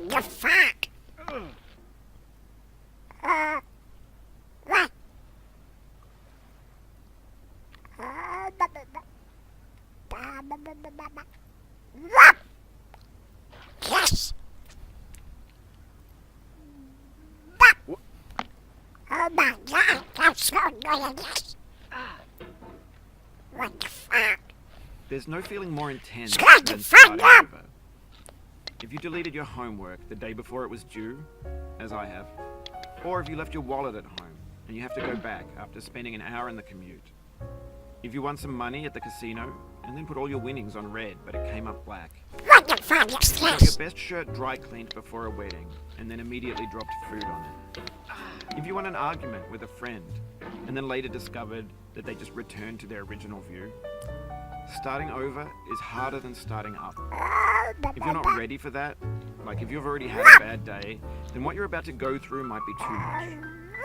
What the fuck? What? What? Yes. What? Oh my god, that's so annoying. What the fuck? There's no feeling more intense Shut the than fuck starting up! over. If you deleted your homework the day before it was due, as I have, or if you left your wallet at home and you have to go back after spending an hour in the commute. If you won some money at the casino and then put all your winnings on red but it came up black. What the fuck is Got this? your best shirt dry cleaned before a wedding and then immediately dropped food on it. If you won an argument with a friend and then later discovered that they just returned to their original view. Starting over is harder than starting up. If you're not ready for that, like if you've already had a bad day, then what you're about to go through might be too much.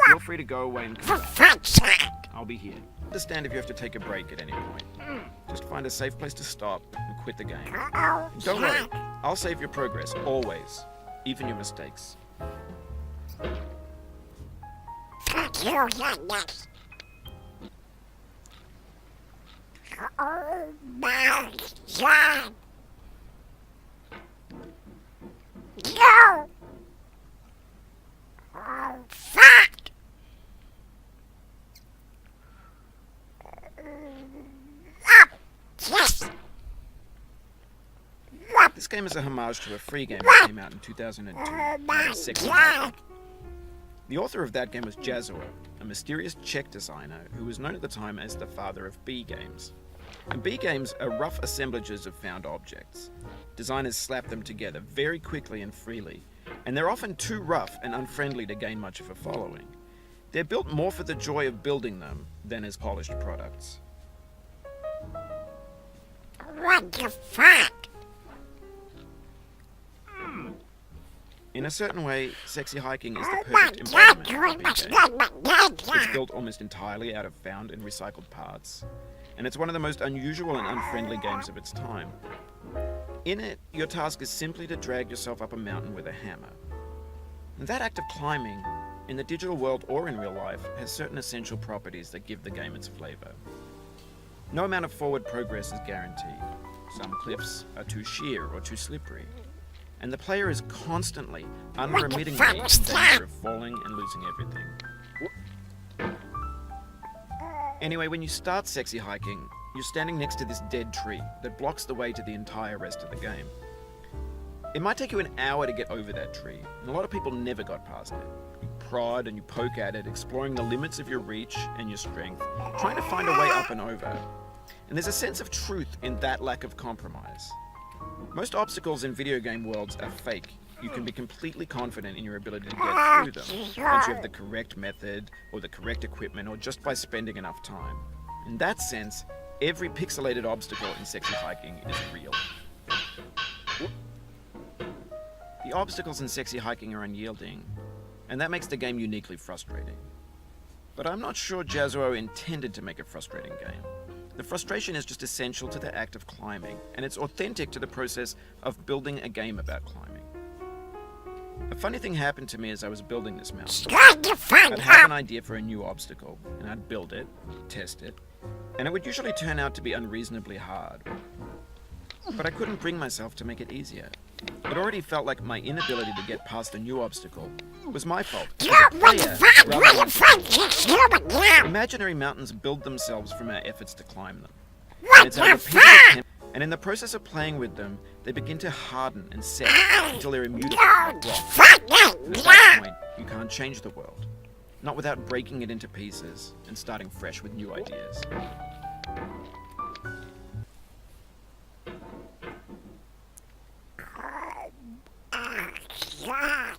Feel free to go away and For come back. fuck's sake! I'll be here. Understand if you have to take a break at any point. Just find a safe place to stop and quit the game. Oh, Don't worry, fuck. I'll save your progress, always. Even your mistakes. Fuck you, you're nuts. Oh my god! No! Oh, fuck! Up! Yes! Up! This game is a homage to a free game that came out in 2002. Oh my CKCgaming. god! The author of that game was Jazuo, a mysterious Czech designer who was known at the time as the father of B games. And B games are rough assemblages of found objects. Designers slap them together very quickly and freely, and they're often too rough and unfriendly to gain much of a following. They're built more for the joy of building them than as polished products. What the fuck? In a certain way, Sexy Hiking is the Oh my perfect god, embodiment you of B must games. not my god, It's built almost entirely out of found and recycled parts, and it's one of the most unusual and unfriendly games of its time. In it, your task is simply to drag yourself up a mountain with a hammer. And that act of climbing, in the digital world or in real life, has certain essential properties that give the game its flavor. No amount of forward progress is guaranteed. Some cliffs are too sheer or too slippery. And the player is constantly, unremittingly fuck in was that? danger of falling and losing everything. Anyway, when you start Sexy Hiking, you're standing next to this dead tree that blocks the way to the entire rest of the game. It might take you an hour to get over that tree, and a lot of people never got past it. You prod and you poke at it, exploring the limits of your reach and your strength, trying to find a way up and over. And there's a sense of truth in that lack of compromise. Most obstacles in video game worlds are fake. You can be completely confident in your ability to get through them once you have the correct method or the correct equipment or just by spending enough time. In that sense, every pixelated obstacle in Sexy Hiking is real. The obstacles in Sexy Hiking are unyielding, and that makes the game uniquely frustrating. But I'm not sure Jazuo intended to make a frustrating game. The frustration is just essential to the act of climbing, and it's authentic to the process of building a game about climbing. A funny thing happened to me as I was building this mountain. Shut the fuck I'd have up! an idea for a new obstacle, and I'd build it, test it, and it would usually turn out to be unreasonably hard. But I couldn't bring myself to make it easier. It already felt like my inability to get past a new obstacle was my fault. as a What the player, fuck? rather What than- the fuck? Yes, human now! Imaginary mountains build themselves from our efforts to climb them. And What it's our the repeated fuck? attempt- and in the process of playing with them, they begin to harden and set until they're immutable No, like rock. fuck that! And at that Yeah! point, you can't change the world. Not without breaking it into pieces and starting fresh with new ideas. God.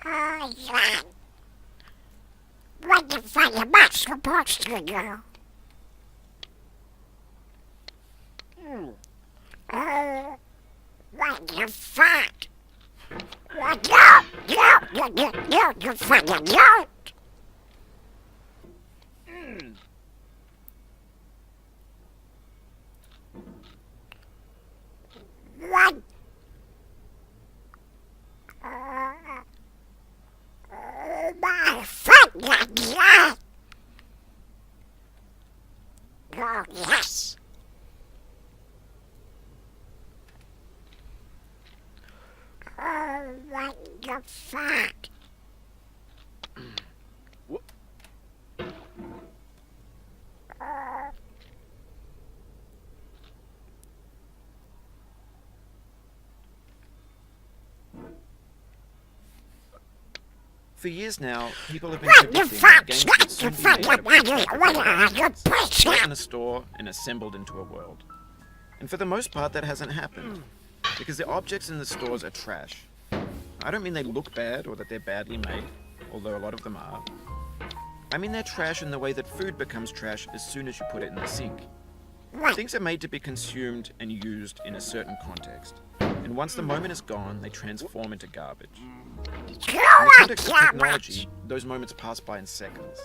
Oh, God. where your butt's supposed to go. What the fuck? What? No, you fucking don't. What? My fucking God. Oh, yes. Oh, what the fuck? For years now, people have been What the predicting fuck? that games What would the soon be fuck? made out of What are you pushing? put in a store and assembled into a world. And for the most part, that hasn't happened. Because the objects in the stores are trash. I don't mean they look bad or that they're badly made, although a lot of them are. I mean they're trash in the way that food becomes trash as soon as you put it in the sink. Things are made to be consumed and used in a certain context. And once the moment is gone, they transform into garbage. In the context of technology, those moments pass by in seconds.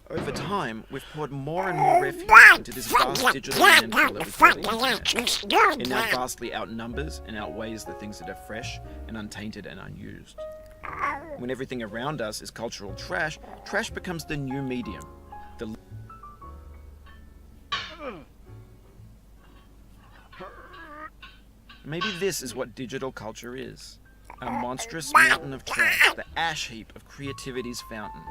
Over time, we've poured more and more refuge into this vast digital landfill that we call the internet. It now vastly outnumbers and outweighs the things that are fresh and untainted and unused. When everything around us is cultural trash, trash becomes the new medium. Maybe this is what digital culture is. A monstrous mountain of trash, the ash heap of creativity's fountain.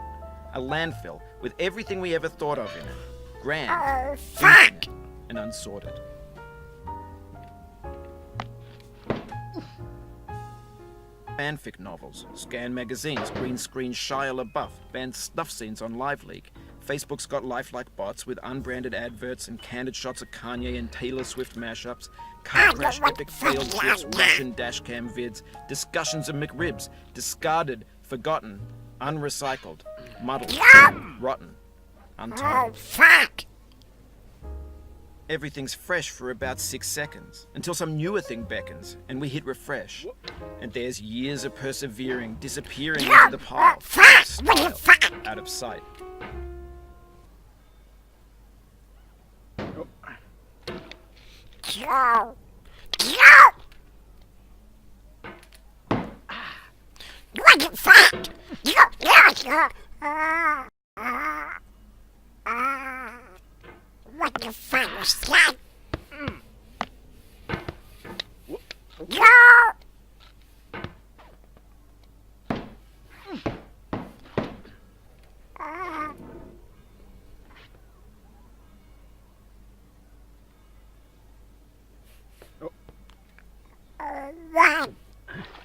A landfill with everything we ever thought of in it. Grand, infinite, and unsorted. Fanfic novels, scan magazines, green screen Shia LaBeouf, banned snuff scenes on LiveLeak. Facebook's got lifelike bots with unbranded adverts and candid shots of Kanye and Taylor Swift mashups, car crash epic failed trips, Russian dashcam vids, discussions of McRibs, discarded, forgotten, unrecycled, muddled, rotten, untold. Oh, fuck! Everything's fresh for about 6 seconds, until some newer thing beckons, and we hit refresh. And there's years of persevering, disappearing into the pile, style, out of sight. Go! What the fuck? What the fuck was that? Go! What?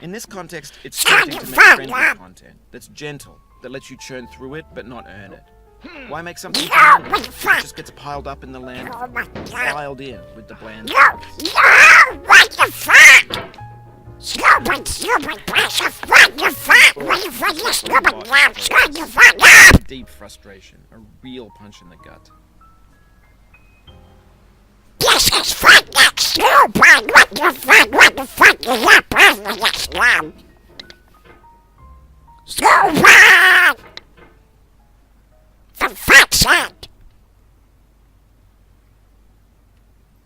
In this context, it's tempting to make friendly content that's gentle, that lets you churn through it but not earn it. Why make something bland that just gets piled up in the land, piled in with the bland? What the fuck? Stupid precious, what the fuck? What the fuck, you stupid damn, shut the fuck up! Deep frustration, a real punch in the gut. This is fucking stupid! What the fuck is that?